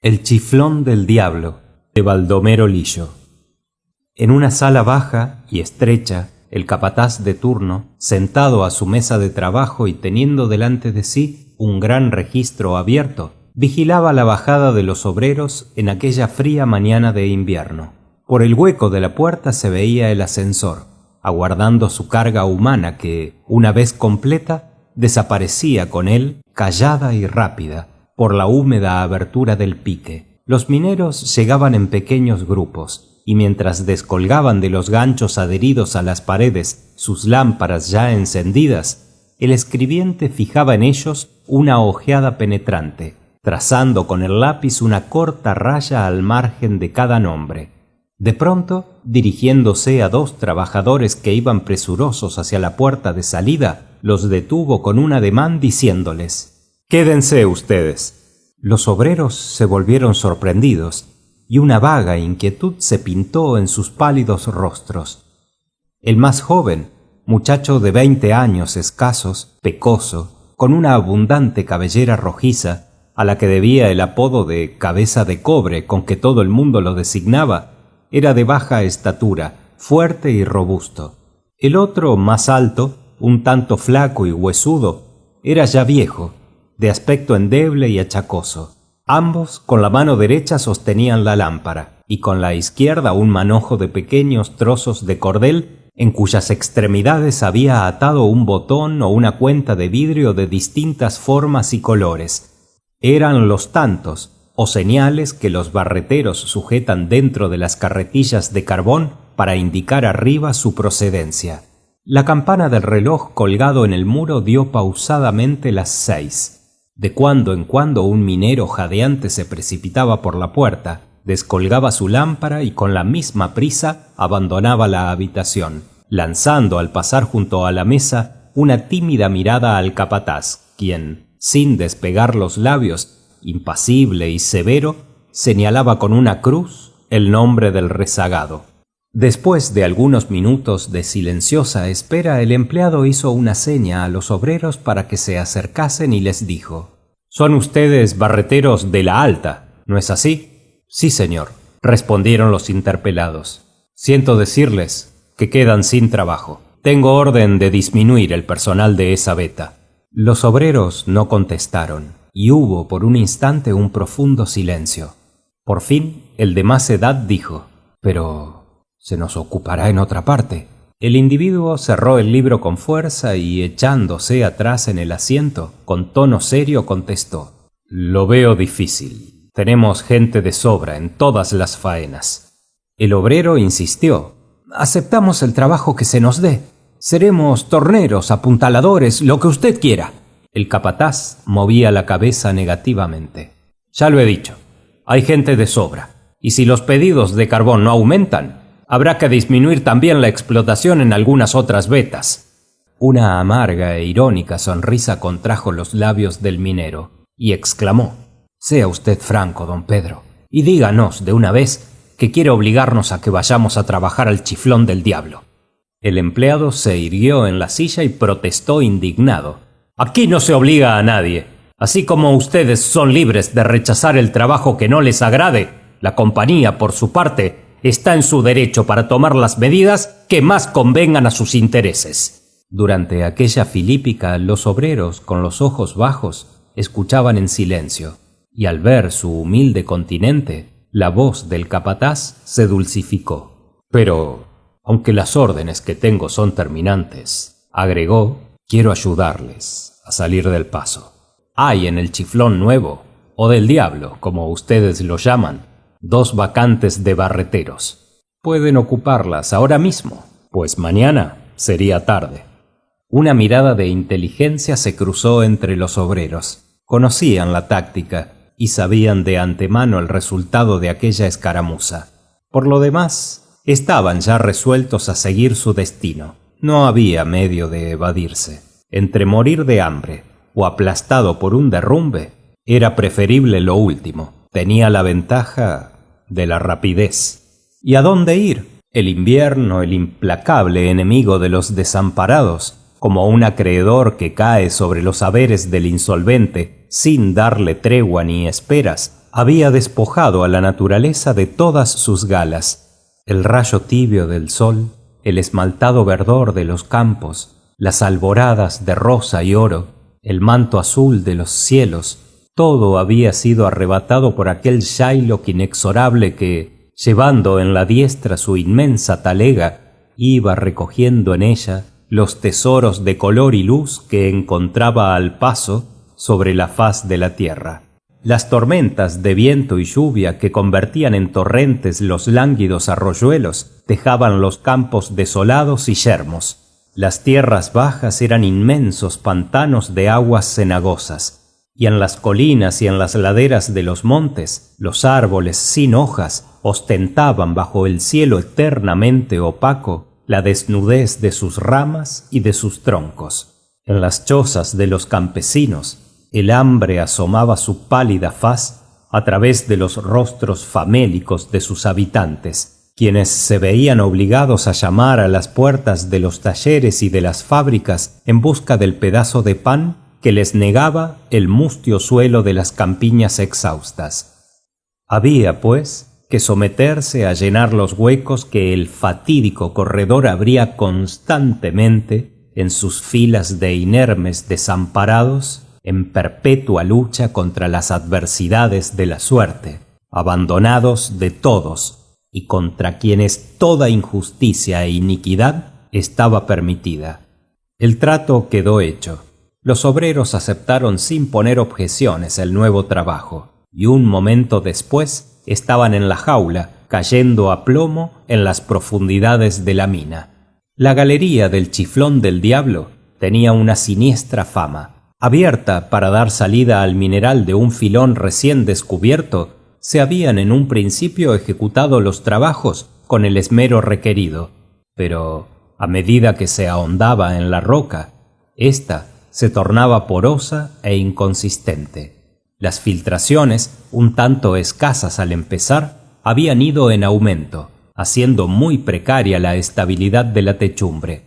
El chiflón del diablo, de Baldomero Lillo. En una sala baja y estrecha, el capataz de turno, sentado a su mesa de trabajo y teniendo delante de sí un gran registro abierto, vigilaba la bajada de los obreros en aquella fría mañana de invierno. Por el hueco de la puerta se veía el ascensor, aguardando su carga humana que, una vez completa, desaparecía con él, callada y rápida, por la húmeda abertura del pique. Los mineros llegaban en pequeños grupos, y mientras descolgaban de los ganchos adheridos a las paredes sus lámparas ya encendidas, el escribiente fijaba en ellos una ojeada penetrante, trazando con el lápiz una corta raya al margen de cada nombre. De pronto, dirigiéndose a dos trabajadores que iban presurosos hacia la puerta de salida, los detuvo con un ademán diciéndoles: «Quédense ustedes». Los obreros se volvieron sorprendidos, y una vaga inquietud se pintó en sus pálidos rostros. El más joven, muchacho de 20 años escasos, pecoso, con una abundante cabellera rojiza, a la que debía el apodo de cabeza de cobre con que todo el mundo lo designaba, era de baja estatura, fuerte y robusto. El otro, más alto, un tanto flaco y huesudo, era ya viejo, de aspecto endeble y achacoso. Ambos con la mano derecha sostenían la lámpara, y con la izquierda un manojo de pequeños trozos de cordel en cuyas extremidades había atado un botón o una cuenta de vidrio de distintas formas y colores. Eran los tantos, o señales que los barreteros sujetan dentro de las carretillas de carbón para indicar arriba su procedencia. La campana del reloj colgado en el muro dio pausadamente las 6. De cuando en cuando un minero jadeante se precipitaba por la puerta, descolgaba su lámpara y con la misma prisa abandonaba la habitación, lanzando al pasar junto a la mesa una tímida mirada al capataz, quien, sin despegar los labios, impasible y severo, señalaba con una cruz el nombre del rezagado. Después de algunos minutos de silenciosa espera, el empleado hizo una seña a los obreros para que se acercasen y les dijo: «Son ustedes barreteros de la Alta, ¿no es así?» «Sí, señor», respondieron los interpelados. «Siento decirles que quedan sin trabajo. Tengo orden de disminuir el personal de esa veta». Los obreros no contestaron, y hubo por un instante un profundo silencio. Por fin, el de más edad dijo: «Pero se nos ocupará en otra parte». El individuo cerró el libro con fuerza y, echándose atrás en el asiento, con tono serio contestó: «Lo veo difícil. Tenemos gente de sobra en todas las faenas». El obrero insistió: «Aceptamos el trabajo que se nos dé. Seremos torneros, apuntaladores, lo que usted quiera». El capataz movía la cabeza negativamente. «Ya lo he dicho. Hay gente de sobra. Y si los pedidos de carbón no aumentan, habrá que disminuir también la explotación en algunas otras vetas». Una amarga e irónica sonrisa contrajo los labios del minero, y exclamó: «Sea usted franco, don Pedro, y díganos de una vez que quiere obligarnos a que vayamos a trabajar al chiflón del diablo». El empleado se irguió en la silla y protestó indignado: «Aquí no se obliga a nadie. Así como ustedes son libres de rechazar el trabajo que no les agrade, la compañía, por su parte, está en su derecho para tomar las medidas que más convengan a sus intereses». Durante aquella filípica, los obreros, con los ojos bajos, escuchaban en silencio, y al ver su humilde continente, la voz del capataz se dulcificó. «Pero, aunque las órdenes que tengo son terminantes», agregó, «quiero ayudarles a salir del paso. Hay en el chiflón nuevo, o del diablo, como ustedes lo llaman, 2 vacantes de barreteros. Pueden ocuparlas ahora mismo, pues mañana sería tarde». Una mirada de inteligencia se cruzó entre los obreros. Conocían la táctica y sabían de antemano el resultado de aquella escaramuza. Por lo demás, estaban ya resueltos a seguir su destino. No había medio de evadirse. Entre morir de hambre o aplastado por un derrumbe, era preferible lo último. Tenía la ventaja de la rapidez. ¿Y a dónde ir? El invierno, el implacable enemigo de los desamparados, como un acreedor que cae sobre los haberes del insolvente sin darle tregua ni esperas, había despojado a la naturaleza de todas sus galas. El rayo tibio del sol, el esmaltado verdor de los campos, las alboradas de rosa y oro, el manto azul de los cielos, todo había sido arrebatado por aquel Shylock inexorable que, llevando en la diestra su inmensa talega, iba recogiendo en ella los tesoros de color y luz que encontraba al paso sobre la faz de la tierra. Las tormentas de viento y lluvia que convertían en torrentes los lánguidos arroyuelos dejaban los campos desolados y yermos. Las tierras bajas eran inmensos pantanos de aguas cenagosas, y en las colinas y en las laderas de los montes, los árboles sin hojas ostentaban bajo el cielo eternamente opaco la desnudez de sus ramas y de sus troncos. En las chozas de los campesinos, el hambre asomaba su pálida faz a través de los rostros famélicos de sus habitantes, quienes se veían obligados a llamar a las puertas de los talleres y de las fábricas en busca del pedazo de pan que les negaba el mustio suelo de las campiñas exhaustas. Había, pues, que someterse a llenar los huecos que el fatídico corredor abría constantemente en sus filas de inermes desamparados en perpetua lucha contra las adversidades de la suerte, abandonados de todos y contra quienes toda injusticia e iniquidad estaba permitida. El trato quedó hecho. Los obreros aceptaron sin poner objeciones el nuevo trabajo, y un momento después estaban en la jaula, cayendo a plomo en las profundidades de la mina. La galería del Chiflón del Diablo tenía una siniestra fama. Abierta para dar salida al mineral de un filón recién descubierto, se habían en un principio ejecutado los trabajos con el esmero requerido, pero a medida que se ahondaba en la roca, ésta se tornaba porosa e inconsistente. Las filtraciones, un tanto escasas al empezar, habían ido en aumento, haciendo muy precaria la estabilidad de la techumbre,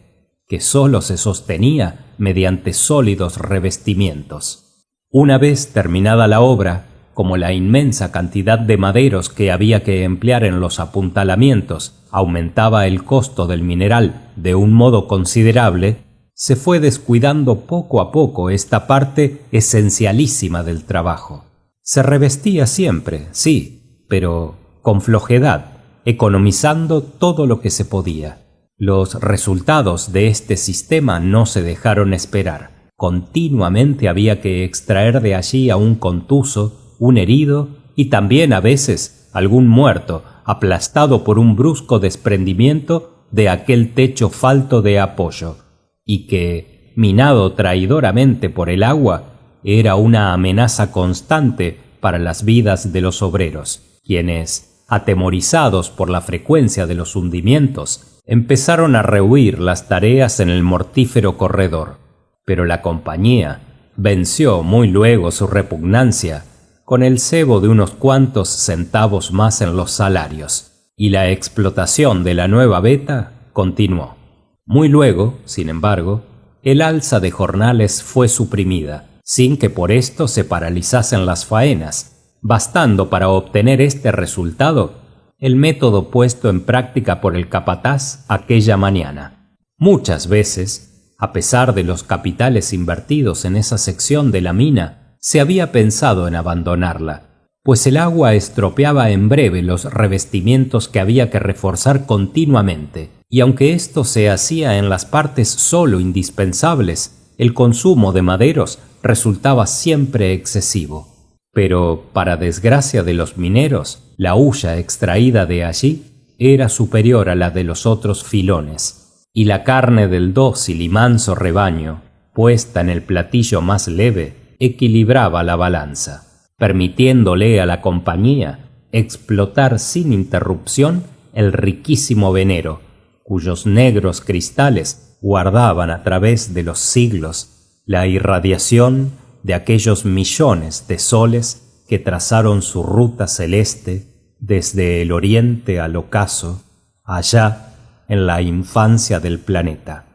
que sólo se sostenía mediante sólidos revestimientos. Una vez terminada la obra, como la inmensa cantidad de maderos que había que emplear en los apuntalamientos aumentaba el costo del mineral de un modo considerable, se fue descuidando poco a poco esta parte esencialísima del trabajo. Se revestía siempre, sí, pero con flojedad, economizando todo lo que se podía. Los resultados de este sistema no se dejaron esperar. Continuamente había que extraer de allí a un contuso, un herido y también a veces algún muerto, aplastado por un brusco desprendimiento de aquel techo falto de apoyo, y que, minado traidoramente por el agua, era una amenaza constante para las vidas de los obreros, quienes, atemorizados por la frecuencia de los hundimientos, empezaron a rehuir las tareas en el mortífero corredor, pero la compañía venció muy luego su repugnancia con el cebo de unos cuantos centavos más en los salarios, y la explotación de la nueva veta continuó. Muy luego, sin embargo, el alza de jornales fue suprimida, sin que por esto se paralizasen las faenas, bastando para obtener este resultado el método puesto en práctica por el capataz aquella mañana. Muchas veces, a pesar de los capitales invertidos en esa sección de la mina, se había pensado en abandonarla, pues el agua estropeaba en breve los revestimientos que había que reforzar continuamente, y aunque esto se hacía en las partes solo indispensables, el consumo de maderos resultaba siempre excesivo. Pero, para desgracia de los mineros, la hulla extraída de allí era superior a la de los otros filones, y la carne del dócil y manso rebaño, puesta en el platillo más leve, equilibraba la balanza, permitiéndole a la compañía explotar sin interrupción el riquísimo venero, cuyos negros cristales guardaban a través de los siglos la irradiación de aquellos millones de soles que trazaron su ruta celeste desde el oriente al ocaso, allá en la infancia del planeta.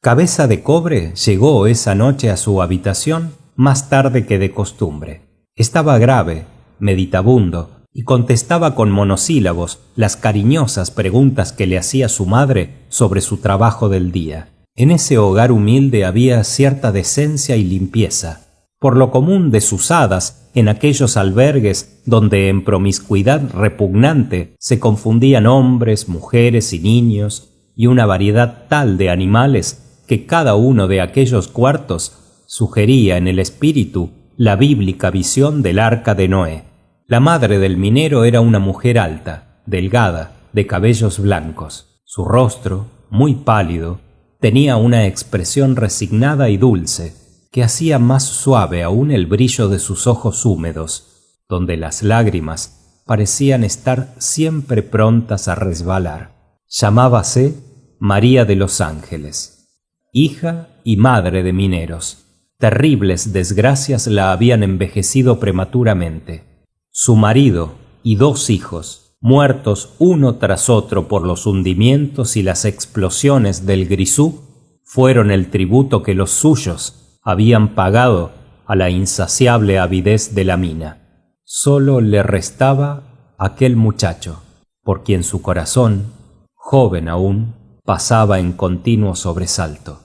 Cabeza de Cobre llegó esa noche a su habitación más tarde que de costumbre. Estaba grave, meditabundo, y contestaba con monosílabos las cariñosas preguntas que le hacía su madre sobre su trabajo del día. En ese hogar humilde había cierta decencia y limpieza, por lo común desusadas en aquellos albergues donde en promiscuidad repugnante se confundían hombres, mujeres y niños, y una variedad tal de animales que cada uno de aquellos cuartos sugería en el espíritu la bíblica visión del arca de Noé. La madre del minero era una mujer alta, delgada, de cabellos blancos. Su rostro, muy pálido, tenía una expresión resignada y dulce, que hacía más suave aún el brillo de sus ojos húmedos, donde las lágrimas parecían estar siempre prontas a resbalar. Llamábase María de los Ángeles, hija y madre de mineros. Terribles desgracias la habían envejecido prematuramente. Su marido y 2 hijos, muertos uno tras otro por los hundimientos y las explosiones del Grisú, fueron el tributo que los suyos habían pagado a la insaciable avidez de la mina. Solo le restaba aquel muchacho, por quien su corazón, joven aún, pasaba en continuo sobresalto.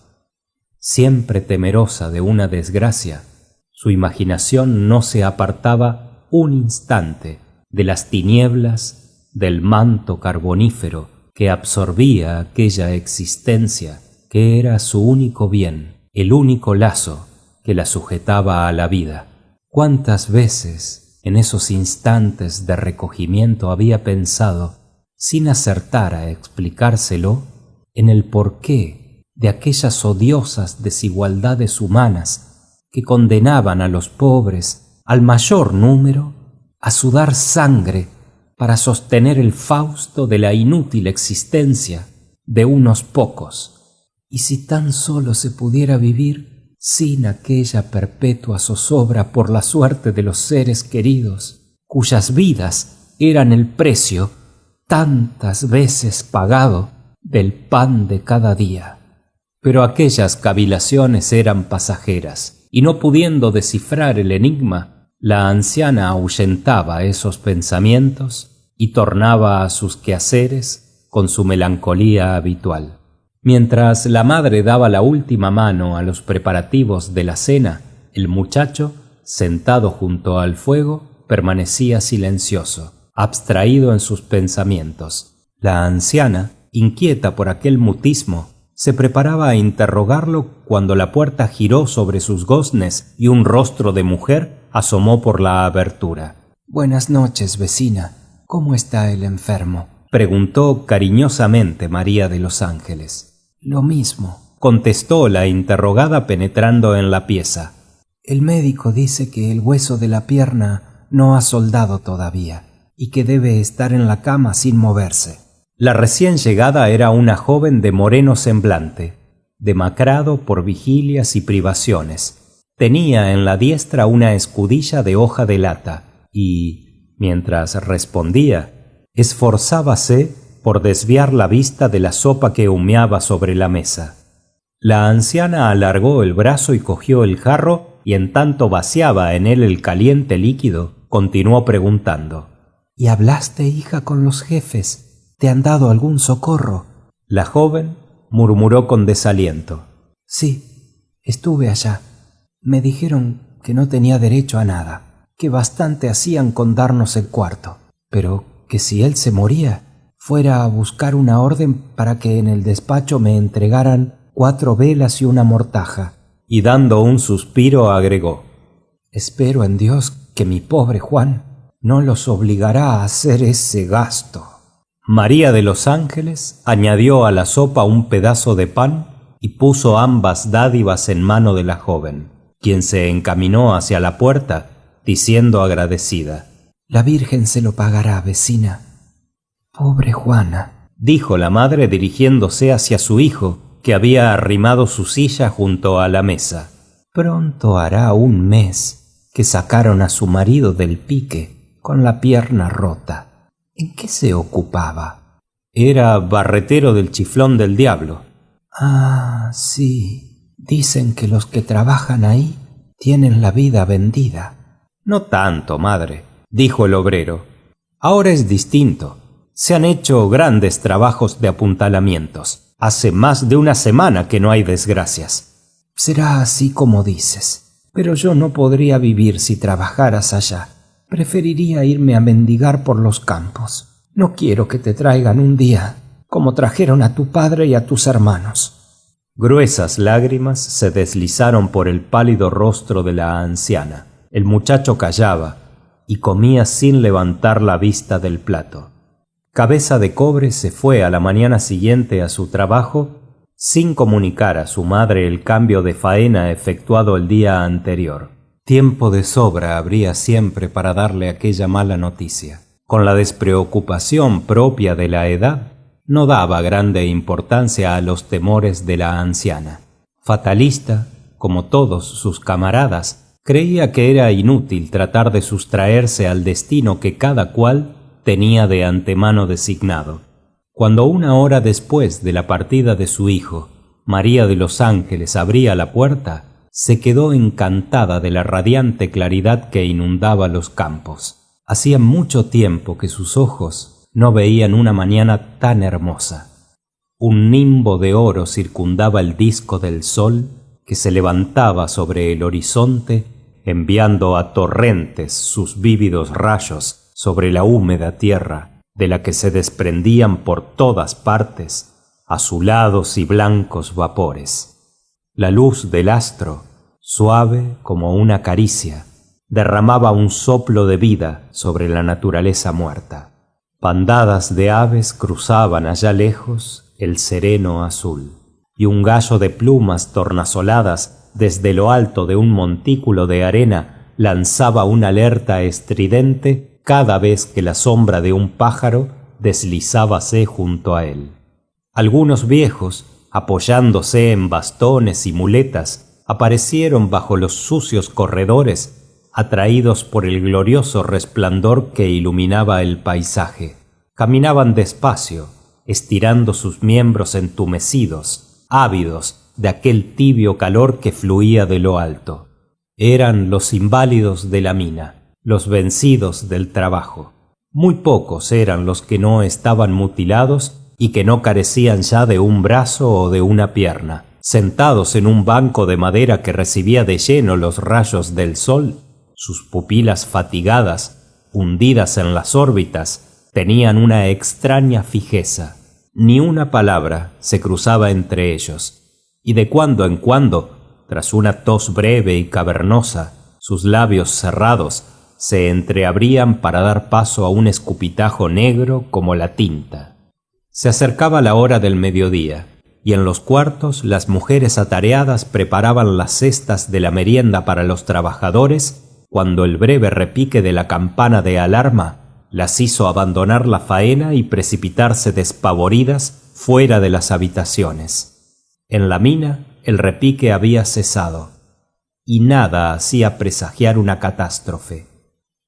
Siempre temerosa de una desgracia, su imaginación no se apartaba un instante de las tinieblas del manto carbonífero que absorbía aquella existencia que era su único bien, el único lazo que la sujetaba a la vida. ¿Cuántas veces en esos instantes de recogimiento había pensado, sin acertar a explicárselo, en el porqué de aquellas odiosas desigualdades humanas que condenaban a los pobres, al mayor número, a sudar sangre para sostener el fausto de la inútil existencia de unos pocos? Y si tan solo se pudiera vivir sin aquella perpetua zozobra por la suerte de los seres queridos, cuyas vidas eran el precio tantas veces pagado del pan de cada día. Pero aquellas cavilaciones eran pasajeras, y no pudiendo descifrar el enigma, la anciana ahuyentaba esos pensamientos y tornaba a sus quehaceres con su melancolía habitual. Mientras la madre daba la última mano a los preparativos de la cena, el muchacho, sentado junto al fuego, permanecía silencioso, abstraído en sus pensamientos. La anciana, inquieta por aquel mutismo, se preparaba a interrogarlo cuando la puerta giró sobre sus goznes y un rostro de mujer asomó por la abertura. «Buenas noches, vecina. ¿Cómo está el enfermo?», preguntó cariñosamente María de los Ángeles. «Lo mismo», contestó la interrogada penetrando en la pieza. «El médico dice que el hueso de la pierna no ha soldado todavía y que debe estar en la cama sin moverse». La recién llegada era una joven de moreno semblante, demacrado por vigilias y privaciones. Tenía en la diestra una escudilla de hoja de lata y, mientras respondía, esforzábase por desviar la vista de la sopa que humeaba sobre la mesa. La anciana alargó el brazo y cogió el jarro, y en tanto vaciaba en él el caliente líquido, continuó preguntando: «¿Y hablaste, hija, con los jefes? ¿Te han dado algún socorro?». La joven murmuró con desaliento: «Sí, estuve allá. Me dijeron que no tenía derecho a nada, que bastante hacían con darnos el cuarto, pero que si él se moría, fuera a buscar una orden para que en el despacho me entregaran 4 velas y una mortaja». Y dando un suspiro agregó: «Espero en Dios que mi pobre Juan no los obligará a hacer ese gasto». María de los Ángeles añadió a la sopa un pedazo de pan y puso ambas dádivas en mano de la joven, quien se encaminó hacia la puerta, diciendo agradecida: «La Virgen se lo pagará, vecina». «Pobre Juana», dijo la madre dirigiéndose hacia su hijo, que había arrimado su silla junto a la mesa. «Pronto hará 1 mes que sacaron a su marido del pique con la pierna rota. ¿En qué se ocupaba?». «Era barretero del Chiflón del Diablo». «Ah, sí. Dicen que los que trabajan ahí tienen la vida vendida». «No tanto, madre. dijo el obrero. Ahora es distinto. Se han hecho grandes trabajos de apuntalamientos. Hace más de una semana que no hay desgracias. Será así como dices, pero yo no podría vivir si trabajaras allá. Preferiría irme a mendigar por los campos. No quiero que te traigan un día, como trajeron a tu padre y a tus hermanos. Gruesas lágrimas se deslizaron por el pálido rostro de la anciana. El muchacho callaba y comía sin levantar la vista del plato. Cabeza de Cobre se fue a la mañana siguiente a su trabajo sin comunicar a su madre el cambio de faena efectuado el día anterior. Tiempo de sobra habría siempre para darle aquella mala noticia. Con la despreocupación propia de la edad, no daba grande importancia a los temores de la anciana. Fatalista, como todos sus camaradas, creía que era inútil tratar de sustraerse al destino que cada cual tenía de antemano designado. Cuando una hora después de la partida de su hijo, María de los Ángeles abría la puerta, se quedó encantada de la radiante claridad que inundaba los campos. Hacía mucho tiempo que sus ojos no veían una mañana tan hermosa. Un nimbo de oro circundaba el disco del sol que se levantaba sobre el horizonte, enviando a torrentes sus vívidos rayos sobre la húmeda tierra, de la que se desprendían por todas partes azulados y blancos vapores. La luz del astro, suave como una caricia, derramaba un soplo de vida sobre la naturaleza muerta. Bandadas de aves cruzaban allá lejos el sereno azul, y un gallo de plumas tornasoladas desde lo alto de un montículo de arena lanzaba una alerta estridente cada vez que la sombra de un pájaro deslizábase junto a él. Algunos viejos, apoyándose en bastones y muletas, aparecieron bajo los sucios corredores, atraídos por el glorioso resplandor que iluminaba el paisaje. Caminaban despacio, estirando sus miembros entumecidos, ávidos de aquel tibio calor que fluía de lo alto. Eran los inválidos de la mina, los vencidos del trabajo. Muy pocos eran los que no estaban mutilados y que no carecían ya de un brazo o de una pierna. Sentados en un banco de madera que recibía de lleno los rayos del sol, sus pupilas fatigadas, hundidas en las órbitas, tenían una extraña fijeza. Ni una palabra se cruzaba entre ellos, y de cuando en cuando, tras una tos breve y cavernosa, sus labios cerrados se entreabrían para dar paso a un escupitajo negro como la tinta. Se acercaba la hora del mediodía, y en los cuartos las mujeres atareadas preparaban las cestas de la merienda para los trabajadores, cuando el breve repique de la campana de alarma las hizo abandonar la faena y precipitarse despavoridas fuera de las habitaciones. En la mina el repique había cesado, y nada hacía presagiar una catástrofe.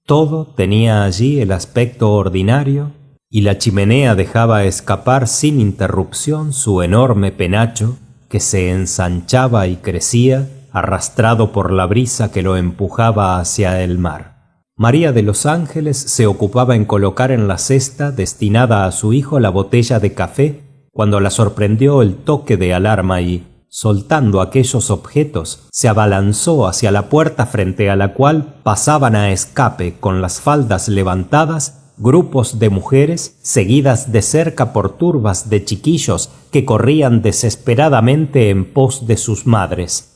Todo tenía allí el aspecto ordinario, y la chimenea dejaba escapar sin interrupción su enorme penacho que se ensanchaba y crecía, arrastrado por la brisa que lo empujaba hacia el mar. María de los Ángeles se ocupaba en colocar en la cesta destinada a su hijo la botella de café cuando la sorprendió el toque de alarma y, soltando aquellos objetos, se abalanzó hacia la puerta frente a la cual pasaban a escape con las faldas levantadas grupos de mujeres seguidas de cerca por turbas de chiquillos que corrían desesperadamente en pos de sus madres.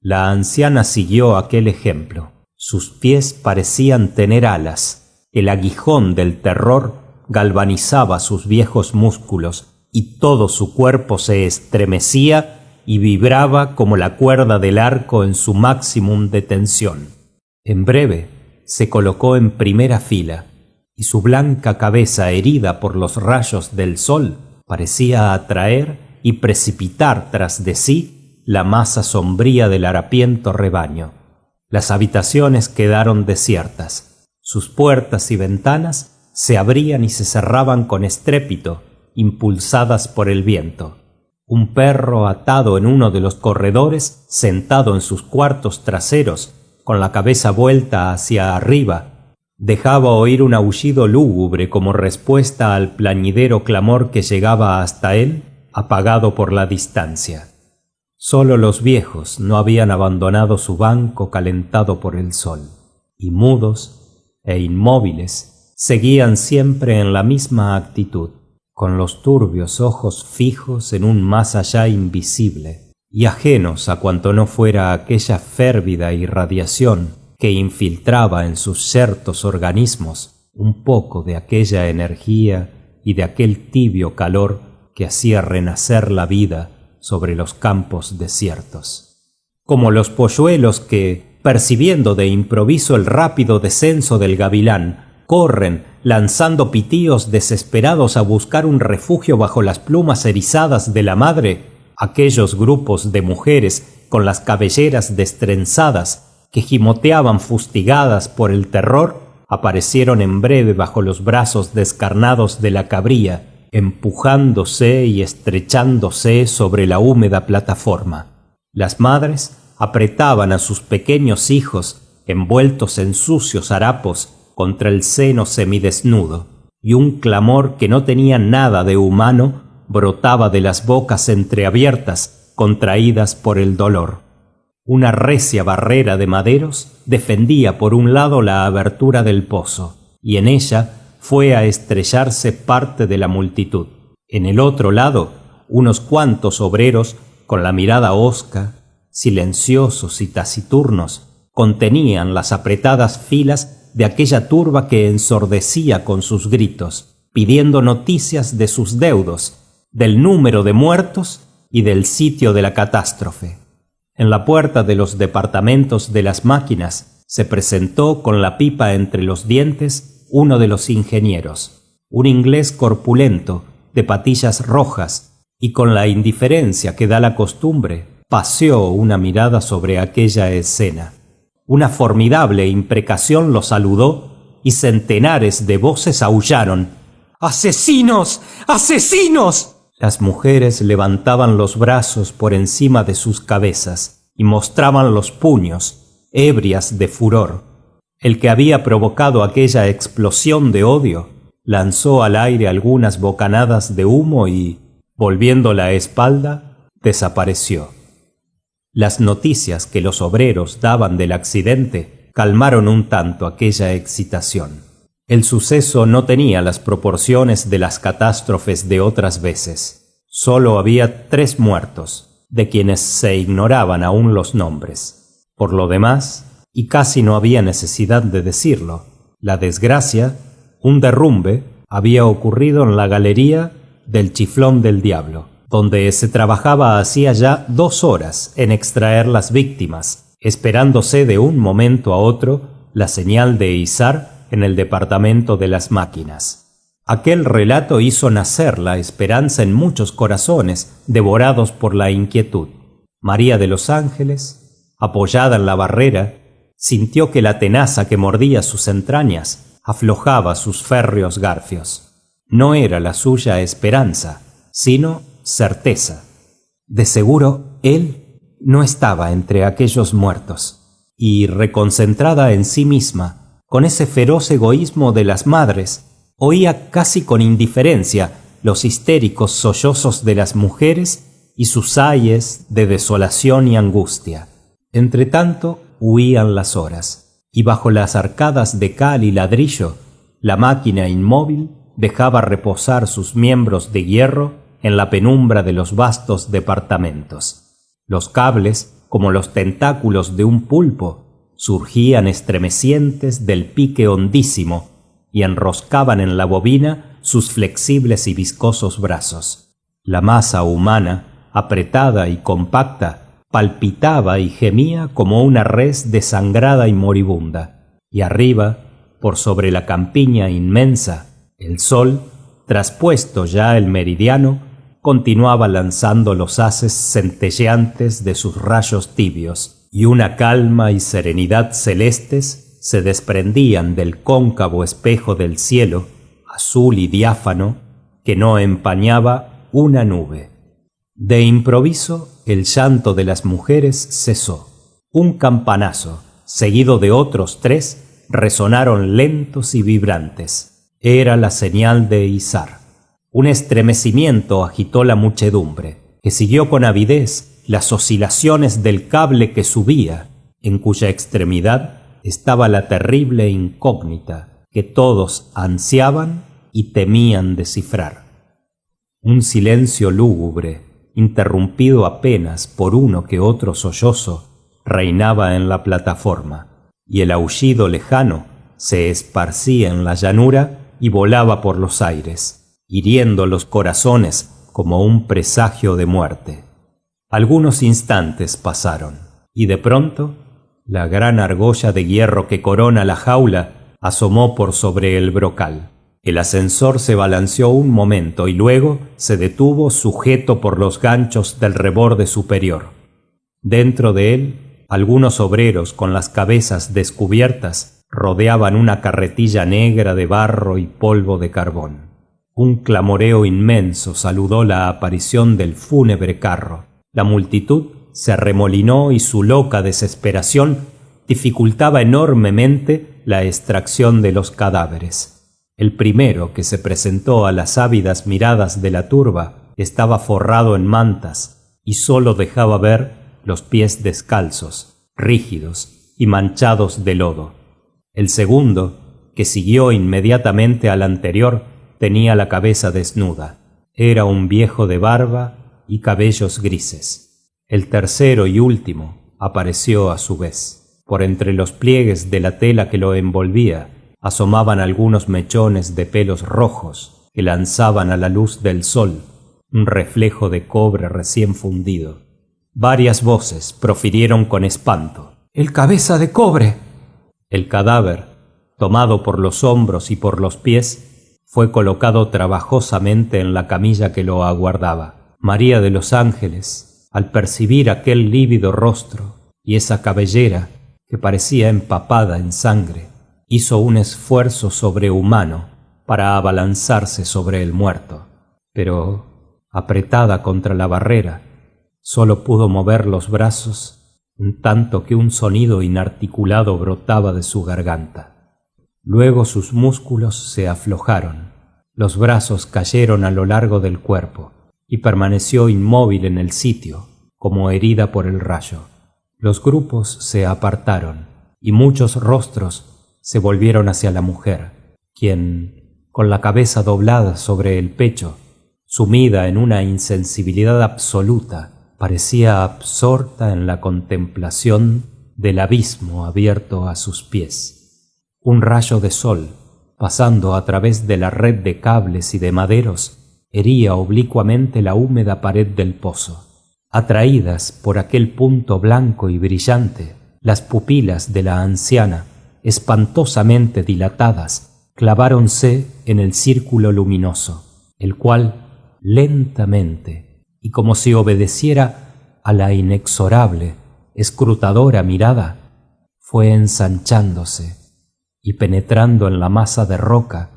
La anciana siguió aquel ejemplo. Sus pies parecían tener alas. El aguijón del terror galvanizaba sus viejos músculos y todo su cuerpo se estremecía y vibraba como la cuerda del arco en su máximum de tensión. En breve se colocó en primera fila, y su blanca cabeza herida por los rayos del sol parecía atraer y precipitar tras de sí la masa sombría del harapiento rebaño. Las habitaciones quedaron desiertas. Sus puertas y ventanas se abrían y se cerraban con estrépito, impulsadas por el viento. Un perro atado en uno de los corredores, sentado en sus cuartos traseros, con la cabeza vuelta hacia arriba, Dejaba oír un aullido lúgubre como respuesta al plañidero clamor que llegaba hasta él, apagado por la distancia. Solo los viejos no habían abandonado su banco calentado por el sol, y mudos e inmóviles seguían siempre en la misma actitud, con los turbios ojos fijos en un más allá invisible, y ajenos a cuanto no fuera aquella férvida irradiación que infiltraba en sus yertos organismos un poco de aquella energía y de aquel tibio calor que hacía renacer la vida sobre los campos desiertos. Como los polluelos que, percibiendo de improviso el rápido descenso del gavilán, corren lanzando pitíos desesperados a buscar un refugio bajo las plumas erizadas de la madre, aquellos grupos de mujeres con las cabelleras destrenzadas que gimoteaban fustigadas por el terror, aparecieron en breve bajo los brazos descarnados de la cabría, empujándose y estrechándose sobre la húmeda plataforma. Las madres apretaban a sus pequeños hijos, envueltos en sucios harapos, contra el seno semidesnudo, y un clamor que no tenía nada de humano brotaba de las bocas entreabiertas, contraídas por el dolor. Una recia barrera de maderos defendía por un lado la abertura del pozo, y en ella fue a estrellarse parte de la multitud. En el otro lado, unos cuantos obreros, con la mirada hosca, silenciosos y taciturnos, contenían las apretadas filas de aquella turba que ensordecía con sus gritos, pidiendo noticias de sus deudos, del número de muertos y del sitio de la catástrofe. En la puerta de los departamentos de las máquinas se presentó con la pipa entre los dientes uno de los ingenieros, un inglés corpulento, de patillas rojas, y con la indiferencia que da la costumbre, paseó una mirada sobre aquella escena. Una formidable imprecación lo saludó y centenares de voces aullaron: ¡Asesinos! ¡Asesinos! Las mujeres levantaban los brazos por encima de sus cabezas y mostraban los puños, ebrias de furor. El que había provocado aquella explosión de odio lanzó al aire algunas bocanadas de humo y, volviendo la espalda, desapareció. Las noticias que los obreros daban del accidente calmaron un tanto aquella excitación. El suceso no tenía las proporciones de las catástrofes de otras veces. Solo había 3 muertos, de quienes se ignoraban aún los nombres. Por lo demás, y casi no había necesidad de decirlo, la desgracia, un derrumbe, había ocurrido en la galería del Chiflón del Diablo, donde se trabajaba hacía ya 2 horas en extraer las víctimas, esperándose de un momento a otro la señal de izar en el departamento de las máquinas. Aquel relato hizo nacer la esperanza en muchos corazones devorados por la inquietud. María de los Ángeles, apoyada en la barrera, sintió que la tenaza que mordía sus entrañas aflojaba sus férreos garfios. No era la suya esperanza, sino certeza. De seguro, él no estaba entre aquellos muertos, y reconcentrada en sí misma, con ese feroz egoísmo de las madres, oía casi con indiferencia los histéricos sollozos de las mujeres y sus ayes de desolación y angustia. Entretanto, huían las horas, y bajo las arcadas de cal y ladrillo, la máquina inmóvil dejaba reposar sus miembros de hierro en la penumbra de los vastos departamentos. Los cables, como los tentáculos de un pulpo, surgían estremecientes del pique hondísimo y enroscaban en la bobina sus flexibles y viscosos brazos. La masa humana, apretada y compacta, palpitaba y gemía como una res desangrada y moribunda, y arriba, por sobre la campiña inmensa, el sol, traspuesto ya el meridiano, continuaba lanzando los haces centelleantes de sus rayos tibios, y una calma y serenidad celestes se desprendían del cóncavo espejo del cielo, azul y diáfano, que no empañaba una nube. De improviso, el llanto de las mujeres cesó. Un campanazo, seguido de otros 3, resonaron lentos y vibrantes. Era la señal de izar. Un estremecimiento agitó la muchedumbre, que siguió con avidez las oscilaciones del cable que subía, en cuya extremidad estaba la terrible incógnita que todos ansiaban y temían descifrar. Un silencio lúgubre, interrumpido apenas por uno que otro sollozo, reinaba en la plataforma, y el aullido lejano se esparcía en la llanura y volaba por los aires, hiriendo los corazones como un presagio de muerte. Algunos instantes pasaron, y de pronto la gran argolla de hierro que corona la jaula asomó por sobre el brocal. El ascensor se balanceó un momento y luego se detuvo sujeto por los ganchos del reborde superior. Dentro de él, algunos obreros con las cabezas descubiertas rodeaban una carretilla negra de barro y polvo de carbón. Un clamoreo inmenso saludó la aparición del fúnebre carro. La multitud se arremolinó y su loca desesperación dificultaba enormemente la extracción de los cadáveres. El primero que se presentó a las ávidas miradas de la turba estaba forrado en mantas y sólo dejaba ver los pies descalzos, rígidos y manchados de lodo. El segundo, que siguió inmediatamente al anterior, tenía la cabeza desnuda. Era un viejo de barba y cabellos grises. El tercero y último apareció a su vez. Por entre los pliegues de la tela que lo envolvía asomaban algunos mechones de pelos rojos que lanzaban a la luz del sol un reflejo de cobre recién fundido. Varias voces profirieron con espanto: ¡El cabeza de cobre! El cadáver, tomado por los hombros y por los pies, fue colocado trabajosamente en la camilla que lo aguardaba. María de los Ángeles, al percibir aquel lívido rostro y esa cabellera que parecía empapada en sangre, hizo un esfuerzo sobrehumano para abalanzarse sobre el muerto, pero, apretada contra la barrera, solo pudo mover los brazos en tanto que un sonido inarticulado brotaba de su garganta. Luego sus músculos se aflojaron, los brazos cayeron a lo largo del cuerpo y permaneció inmóvil en el sitio, como herida por el rayo. Los grupos se apartaron y muchos rostros se volvieron hacia la mujer, quien, con la cabeza doblada sobre el pecho, sumida en una insensibilidad absoluta, parecía absorta en la contemplación del abismo abierto a sus pies. Un rayo de sol, pasando a través de la red de cables y de maderos, hería oblicuamente la húmeda pared del pozo. Atraídas por aquel punto blanco y brillante, las pupilas de la anciana, espantosamente dilatadas, claváronse en el círculo luminoso, el cual, lentamente, y como si obedeciera a la inexorable, escrutadora mirada, fue ensanchándose y penetrando en la masa de roca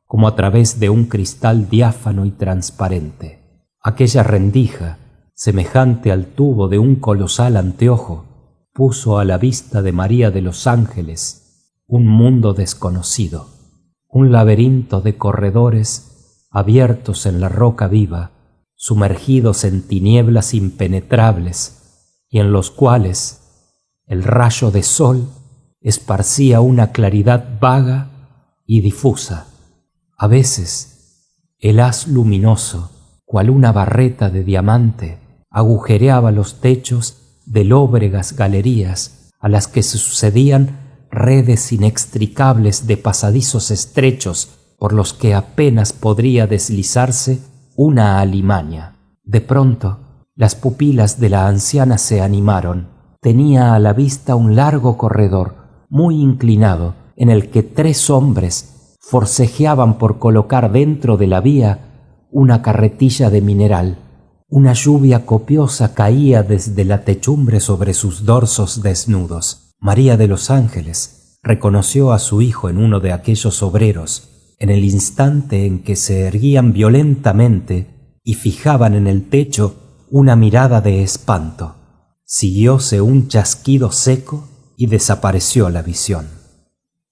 como a través de un cristal diáfano y transparente. Aquella rendija, semejante al tubo de un colosal anteojo, puso a la vista de María de los Ángeles un mundo desconocido, un laberinto de corredores abiertos en la roca viva, sumergidos en tinieblas impenetrables y en los cuales el rayo de sol esparcía una claridad vaga y difusa. A veces el haz luminoso, cual una barreta de diamante, agujereaba los techos de lóbregas galerías a las que se sucedían redes inextricables de pasadizos estrechos por los que apenas podría deslizarse una alimaña. De pronto, las pupilas de la anciana se animaron. Tenía a la vista un largo corredor, muy inclinado, en el que 3 hombres forcejeaban por colocar dentro de la vía una carretilla de mineral. Una lluvia copiosa caía desde la techumbre sobre sus dorsos desnudos. María de los Ángeles reconoció a su hijo en uno de aquellos obreros, en el instante en que se erguían violentamente y fijaban en el techo una mirada de espanto. Siguióse un chasquido seco y desapareció la visión.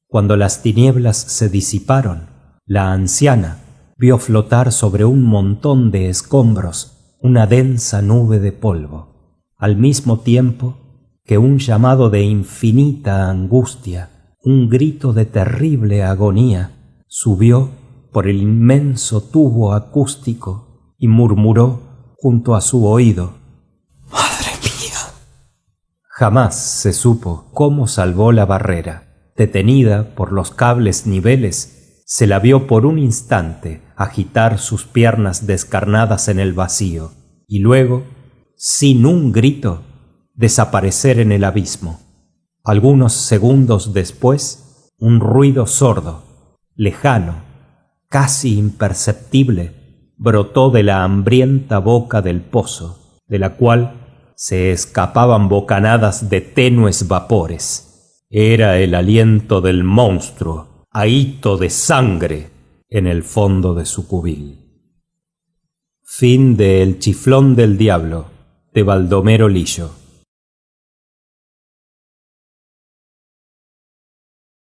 Cuando las tinieblas se disiparon, la anciana vio flotar sobre un montón de escombros una densa nube de polvo, al mismo tiempo que un llamado de infinita angustia, un grito de terrible agonía, subió por el inmenso tubo acústico y murmuró junto a su oído: ¡Madre mía! Jamás se supo cómo salvó la barrera. Detenida por los cables niveles, se la vio por un instante agitar sus piernas descarnadas en el vacío y luego, sin un grito, desaparecer en el abismo. Algunos segundos después, un ruido sordo, lejano, casi imperceptible, brotó de la hambrienta boca del pozo, de la cual se escapaban bocanadas de tenues vapores. Era el aliento del monstruo, ahito de sangre, en el fondo de su cubil. Fin de El chiflón del diablo, de Baldomero Lillo.